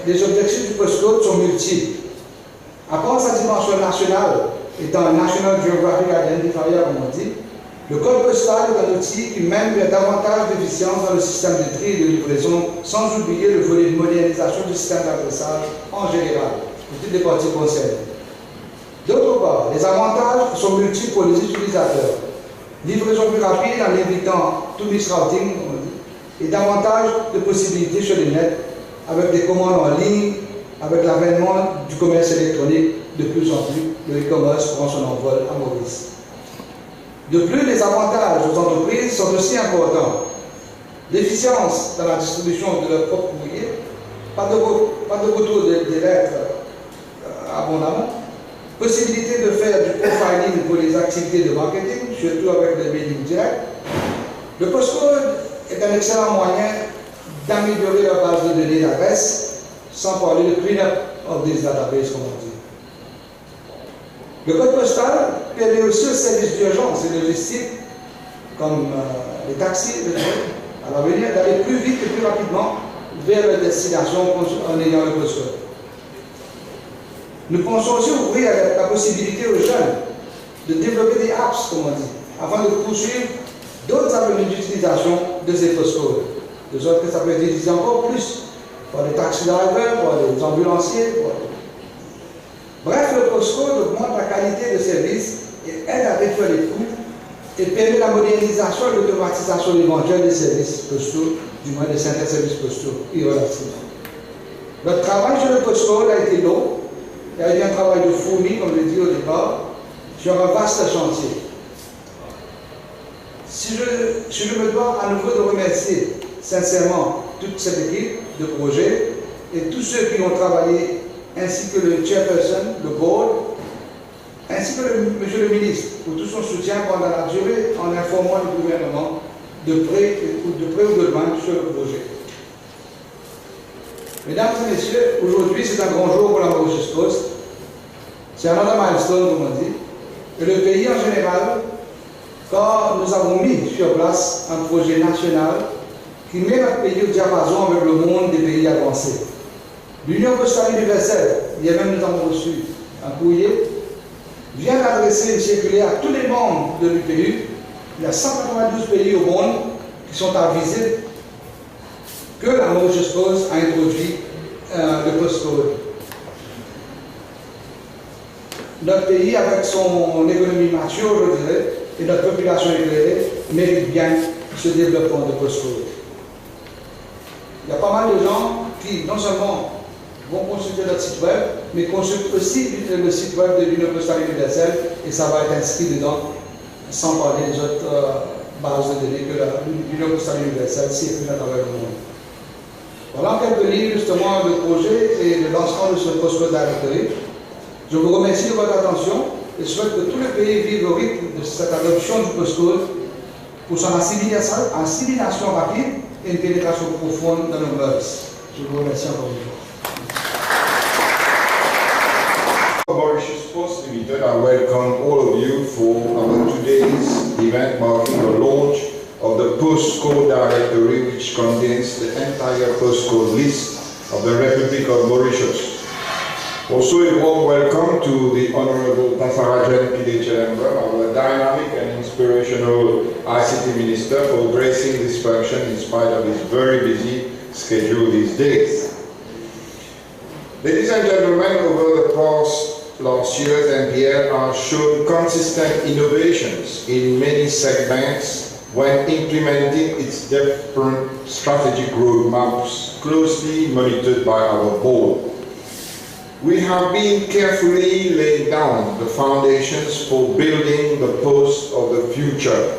les objectifs du postcode sont multiples. À part sa dimension nationale, étant un National Geographic Identifier, comme on dit, le code postal est un outil qui mène vers davantage d'efficience dans le système de tri et de livraison, sans oublier le volet de modernisation du système d'adressage en général, pour toutes les parties concernées. D'autre part, les avantages sont multiples pour les utilisateurs. Livraison plus rapide en évitant tout misrouting, comme on dit, et davantage de possibilités sur le net, avec des commandes en ligne, avec l'avènement du commerce électronique de plus en plus, le e-commerce prend son envol à Maurice. De plus, les avantages aux entreprises sont aussi importants. L'efficience dans la distribution de leur propre courrier, pas de retour des lettres abondamment, possibilité de faire du profiling pour les activités de marketing, surtout avec les mailing directs. Le postcode est un excellent moyen d'améliorer la base de données d'adresse, sans parler de clean-up of these databases, comme on dit. Le code postal permet aussi aux services d'urgence et logistique, comme les taxis, à l'avenir, d'aller plus vite et plus rapidement vers leur destination en ayant le postcode. Nous pensons aussi ouvrir la possibilité aux jeunes de développer des apps, comme on dit, afin de poursuivre d'autres avenues d'utilisation de ces postcodes. De sorte que ça peut être utilisé encore plus par les taxi drivers, par les ambulanciers. Bref, le postcode augmente la qualité de service et aide à réduire les coûts et permet la modernisation et l'automatisation éventuelle des services postaux, du moins des certains services postaux et relatifs. Notre travail sur le postcode a été long. Il y a eu un travail de fourmi, comme je l'ai dit au départ, sur un vaste chantier. Si je me dois à nouveau de remercier sincèrement toute cette équipe de projet et tous ceux qui ont travaillé, ainsi que le chairperson, le board, ainsi que monsieur le ministre, pour tout son soutien pendant la durée en informant le gouvernement de près ou de loin sur le projet. Mesdames et messieurs, aujourd'hui c'est un grand jour pour la Mauritius Post. C'est un autre milestone, comme on dit, et le pays en général, car nous avons mis sur place un projet national qui met notre pays au diapason avec le monde des pays avancés. L'Union postale universelle, hier même nous avons reçu un courrier, vient d'adresser une circulaire à tous les membres de l'UPU. Il y a 192 pays au monde qui sont avisés que la Mauritius Post a introduit le postcode. Notre pays, avec son économie mature, je dirais, et notre population éclairée, mérite bien ce développement de postcode. Il y a pas mal de gens qui, non seulement vont consulter notre site web, mais consultent aussi le site web de l'Union postale universelle, et ça va être inscrit dedans, sans parler des autres bases de données que l'Union postale universelle circule à travers le monde. Voilà en quelques lignes justement le projet et le lancement de ce postcode directory. Je vous remercie de votre attention et souhaite que tous les pays vivent au rythme de cette adoption du postcode pour son assimilation rapide et une pénétration profonde dans nos mœurs. Je vous remercie encore une fois. Mauritius Post Limited, I welcome all of you for our today's event marking the launch of the postcode directory, which contains the entire postcode list of the Republic of Mauritius. Also a warm welcome to the Honorable Tafarajan Pidechelember, our dynamic and inspirational ICT Minister, for gracing this function in spite of his very busy schedule these days. Ladies and gentlemen, over the last years, MPL has shown consistent innovations in many segments when implementing its different strategic roadmaps, closely monitored by our board. We have been carefully laying down the foundations for building the post of the future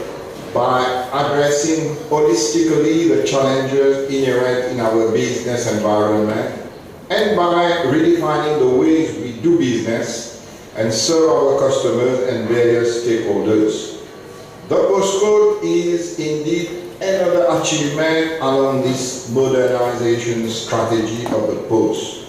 by addressing holistically the challenges inherent in our business environment and by redefining the ways we do business and serve our customers and various stakeholders. The postcode is indeed another achievement along this modernization strategy of the post.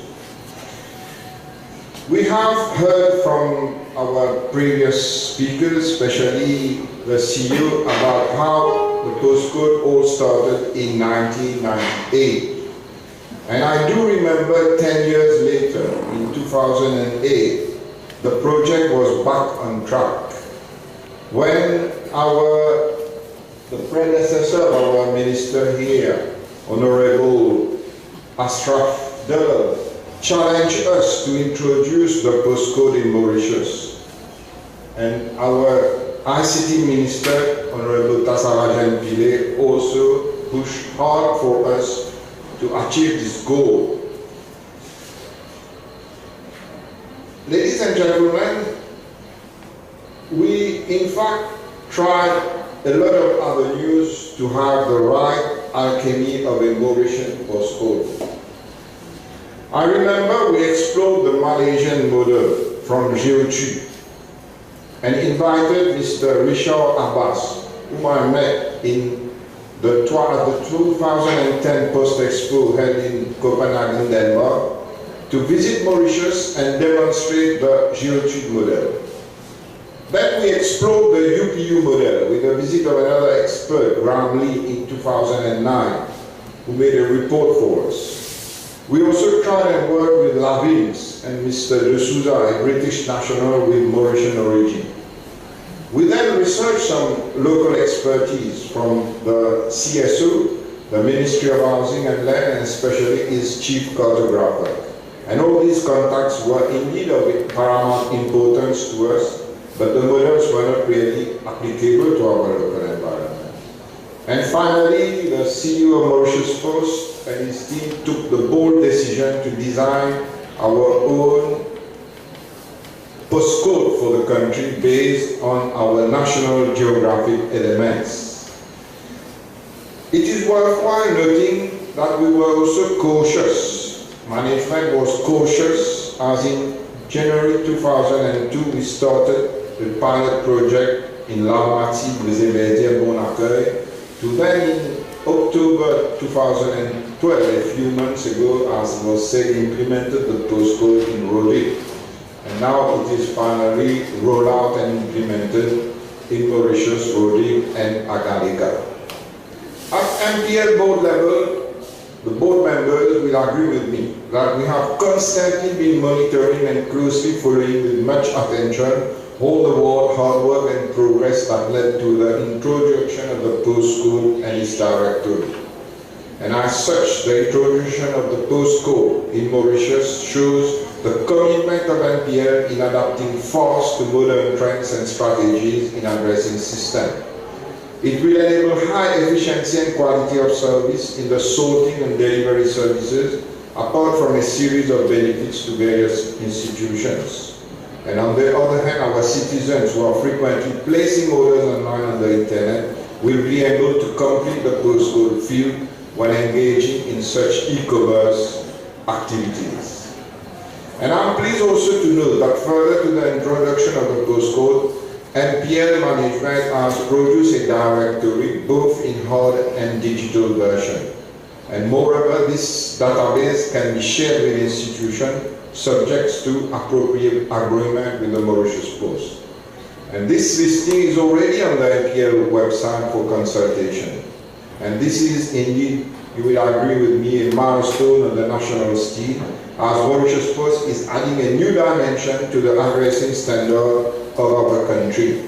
We have heard from our previous speakers, especially the CEO, about how the postcode all started in 1998. And I do remember 10 years later, in 2008, the project was back on track when the predecessor of our minister here, Honorable Ashraf Dulles, challenged us to introduce the postcode in Mauritius. And our ICT Minister, Honorable Tassarajan Pile, also pushed hard for us to achieve this goal. Ladies and gentlemen, we in fact tried a lot of avenues to have the right alchemy of a Mauritian postcode. I remember we explored the Malaysian model from Geotube and invited Mr. Richard Abbas, whom I met in the 2010 Post Expo held in Copenhagen, Denmark, to visit Mauritius and demonstrate the Geotube model. Then we explored the UPU model with a visit of another expert, Graham Lee, in 2009, who made a report for us. We also tried and worked with Lavins and Mr. De Souza, a British national with Mauritian origin. We then researched some local expertise from the CSO, the Ministry of Housing and Land, and especially its chief cartographer. And all these contacts were indeed of paramount importance to us, but the models were not really applicable to our local environment. And finally, the CEO of Mauritius Post and his team took the bold decision to design our own postcode for the country based on our national geographic elements. It is worthwhile noting that we were also cautious. Management was cautious, as in January 2002 we started the pilot project in Larmati, Brézémédier, Bon-Accueil, to then in October 2012, a few months ago, as was said, implemented the postcode in Rodi. And now it is finally rolled out and implemented in Mauritius, Rodi and Agaliga. At MPL board level, the board members will agree with me that we have constantly been monitoring and closely following with much attention all the hard work and progress that led to the introduction of the postcode and its directory. And as such, the introduction of the postcode in Mauritius shows the commitment of MPL in adapting fast to modern trends and strategies in addressing system. It will enable high efficiency and quality of service in the sorting and delivery services, apart from a series of benefits to various institutions. And on the other hand, our citizens who are frequently placing orders online on the internet will be able to complete the postcode field when engaging in such e-commerce activities. And I'm pleased also to note that further to the introduction of the postcode, MPL management has produced a directory both in hard and digital version. And moreover, this database can be shared with institutions subject to appropriate agreement with the Mauritius Post. And this listing is already on the MPL website for consultation. And this is indeed, you will agree with me, a milestone on the national scene, as Mauritius Post is adding a new dimension to the addressing standard of our country.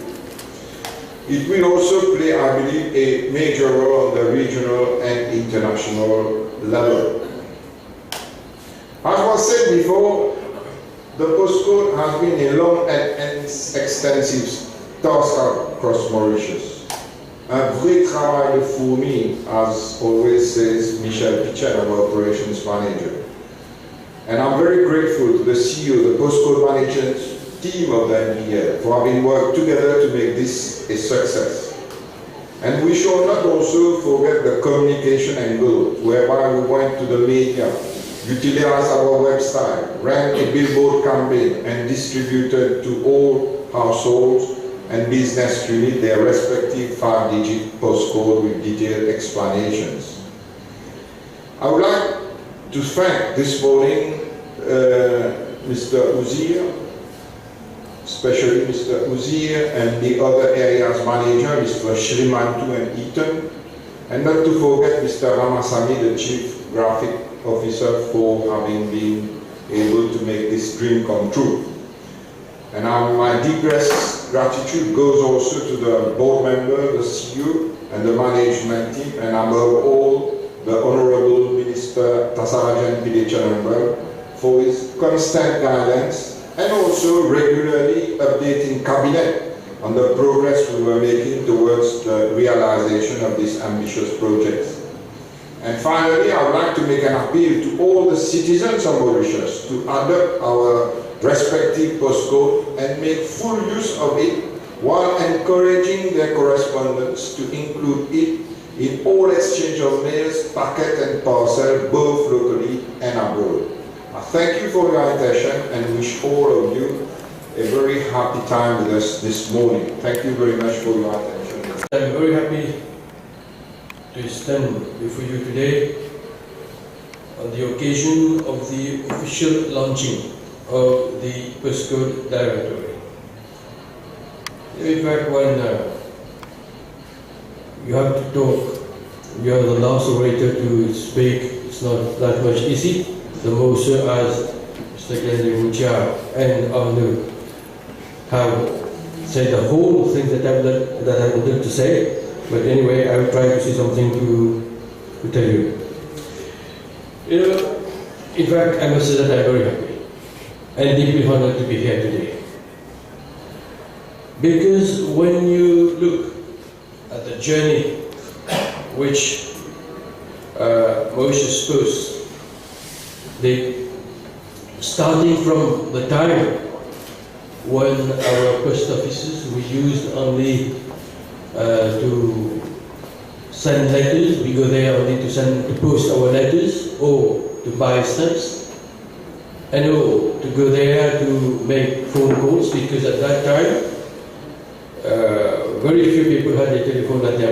It will also play, I believe, a major role on the regional and international level. As was said before, the postcode has been a long and extensive task across Mauritius. Un vrai travail de fourmi, as always says Michel Pichen, our operations manager. And I'm very grateful to the CEO, the postcode management team of the MPL for having worked together to make this a success. And we should not also forget the communication angle, whereby we went to the media, utilized our website, ran a billboard campaign, and distributed to all households and business units their respective 5-digit postcode with detailed explanations. I would like to thank this morning Mr. Uzir, especially Mr. Uzir and the other areas manager, Mr. Shrimantu and Eaton, and not to forget Mr. Ramasamy, the Chief Graphic officer for having been able to make this dream come true. And my deepest gratitude goes also to the board member, the CEO, and the management team, and above all, the Honorable Minister Tasarajan Pidechanambal for his constant guidance and also regularly updating Cabinet on the progress we were making towards the realization of these ambitious projects. And finally, I would like to make an appeal to all the citizens of Mauritius to adopt our respective postcode and make full use of it while encouraging their correspondents to include it in all exchange of mails, packet and parcel, both locally and abroad. I thank you for your attention and wish all of you a very happy time with us this morning. Thank you very much for your attention. I'm very happy to stand before you today on the occasion of the official launching of the postcode directory. In fact, when you have to talk, you are the last orator to speak, it's not that much easy. The more so as Mr. Glenn Mucha and Arnaud have said the whole thing that I wanted to say, but anyway, I will try to say something to tell you. You know, in fact, I must say that I'm very happy and deeply honored to be here today. Because when you look at the journey which Mauritius Post did, starting from the time when our post offices were used only to send letters, we go there only to post our letters or to buy stamps, and to go there to make phone calls, because at that time very few people had a telephone at their